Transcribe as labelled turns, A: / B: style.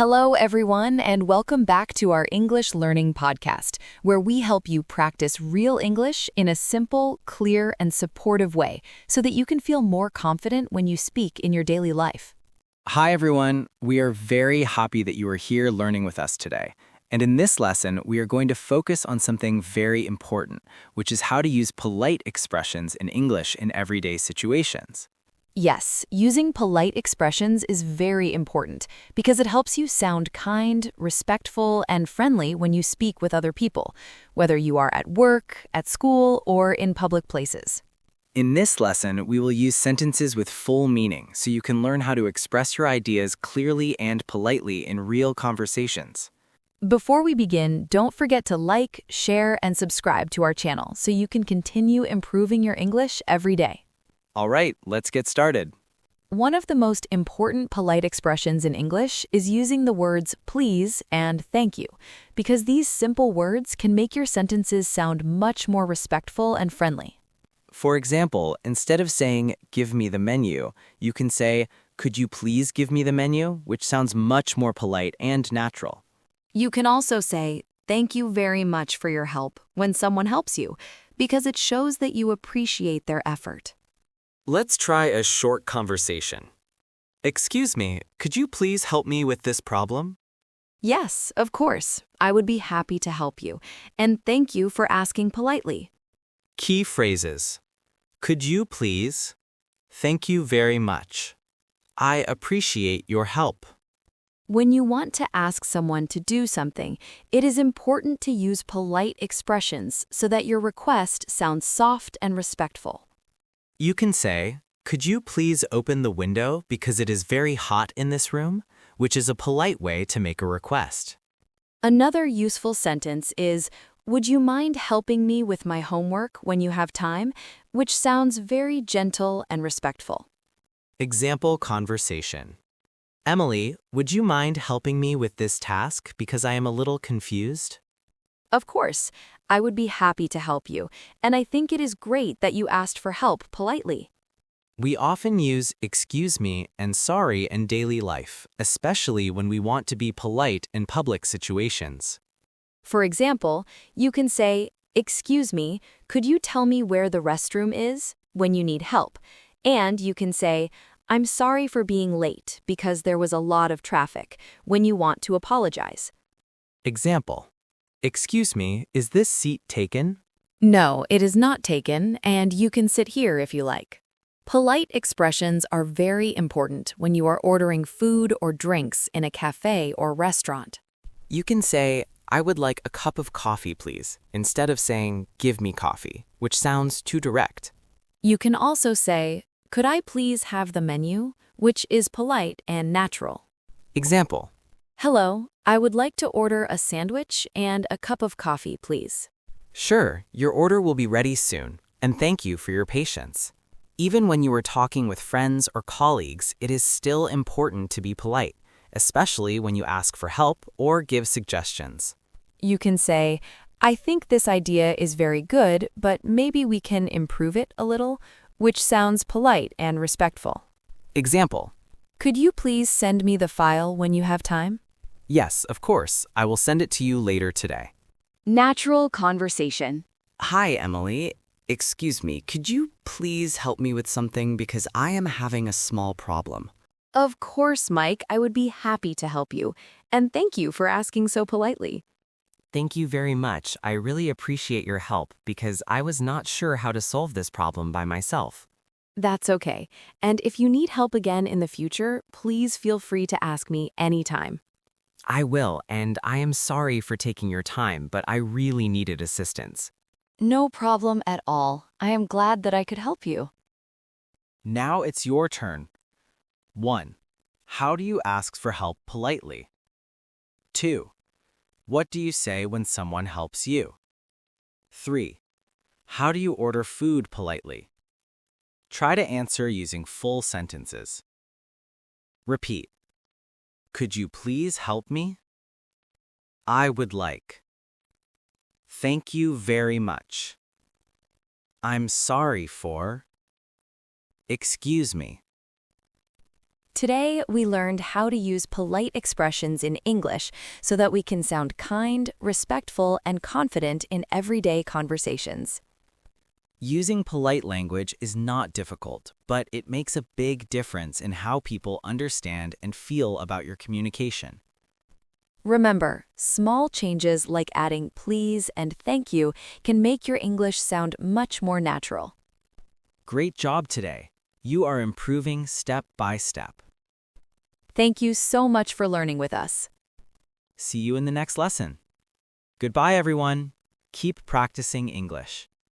A: Hello, everyone, and welcome back to our English Learning Podcast, where we help you practice real English in a simple, clear, and supportive way so that you can feel more confident when you speak in your daily life.
B: Hi, everyone. We are very happy that you are here learning with us today. And in this lesson, we are going to focus on something very important, which is how to use polite expressions in English in everyday situations.
A: Yes, using polite expressions is very important because it helps you sound kind, respectful, and friendly when you speak with other people, whether you are at work, at school, or in public places.
B: In this lesson, we will use sentences with full meaning so you can learn how to express your ideas clearly and politely in real conversations.
A: Before we begin, don't forget to like, share, and subscribe to our channel so you can continue improving your English every day.
B: All right, let's get started.
A: One of the most important polite expressions in English is using the words please and thank you, because these simple words can make your sentences sound much more respectful and friendly.
B: For example, instead of saying, give me the menu, you can say, could you please give me the menu, which sounds much more polite and natural.
A: You can also say, thank you very much for your help when someone helps you, because it shows that you appreciate their effort.
B: Let's try a short conversation. Excuse me, could you please help me with this problem?
A: Yes, of course. I would be happy to help you, and thank you for asking politely.
B: Key phrases. Could you please? Thank you very much. I appreciate your help.
A: When you want to ask someone to do something, it is important to use polite expressions so that your request sounds soft and respectful.
B: You can say, could you please open the window because it is very hot in this room, which is a polite way to make a request.
A: Another useful sentence is, would you mind helping me with my homework when you have time, which sounds very gentle and respectful.
B: Example conversation. Emily, would you mind helping me with this task because I am a little confused?
A: Of course, I would be happy to help you, and I think it is great that you asked for help politely.
B: We often use excuse me and sorry in daily life, especially when we want to be polite in public situations.
A: For example, you can say, excuse me, could you tell me where the restroom is when you need help? And you can say, I'm sorry for being late because there was a lot of traffic when you want to apologize.
B: Example. Excuse me, is this seat taken?
A: No, it is not taken, and you can sit here if you like. Polite expressions are very important when you are ordering food or drinks in a cafe or restaurant.
B: You can say, I would like a cup of coffee, please, instead of saying, give me coffee, which sounds too direct.
A: You can also say, could I please have the menu, which is polite and natural.
B: Example.
A: Hello, I would like to order a sandwich and a cup of coffee, please.
B: Sure, your order will be ready soon, and thank you for your patience. Even when you are talking with friends or colleagues, it is still important to be polite, especially when you ask for help or give suggestions.
A: You can say, I think this idea is very good, but maybe we can improve it a little, which sounds polite and respectful.
B: Example.
A: Could you please send me the file when you have time?
B: Yes, of course. I will send it to you later today.
A: Natural conversation.
B: Hi, Emily. Excuse me, could you please help me with something because I am having a small problem?
A: Of course, Mike, I would be happy to help you, and thank you for asking so politely.
B: Thank you very much. I really appreciate your help because I was not sure how to solve this problem by myself.
A: That's okay, and if you need help again in the future, please feel free to ask me anytime.
B: I will, and I am sorry for taking your time, but I really needed assistance.
A: No problem at all. I am glad that I could help you.
B: Now it's your turn. 1. How do you ask for help politely? 2. What do you say when someone helps you? 3. How do you order food politely? Try to answer using full sentences. Repeat. Could you please help me? I would like. Thank you very much. I'm sorry for. Excuse me.
A: Today, we learned how to use polite expressions in English so that we can sound kind, respectful, and confident in everyday conversations.
B: Using polite language is not difficult, but it makes a big difference in how people understand and feel about your communication.
A: Remember, small changes like adding please and thank you can make your English sound much more natural.
B: Great job today. You are improving step by step.
A: Thank you so much for learning with us.
B: See you in the next lesson. Goodbye, everyone. Keep practicing English.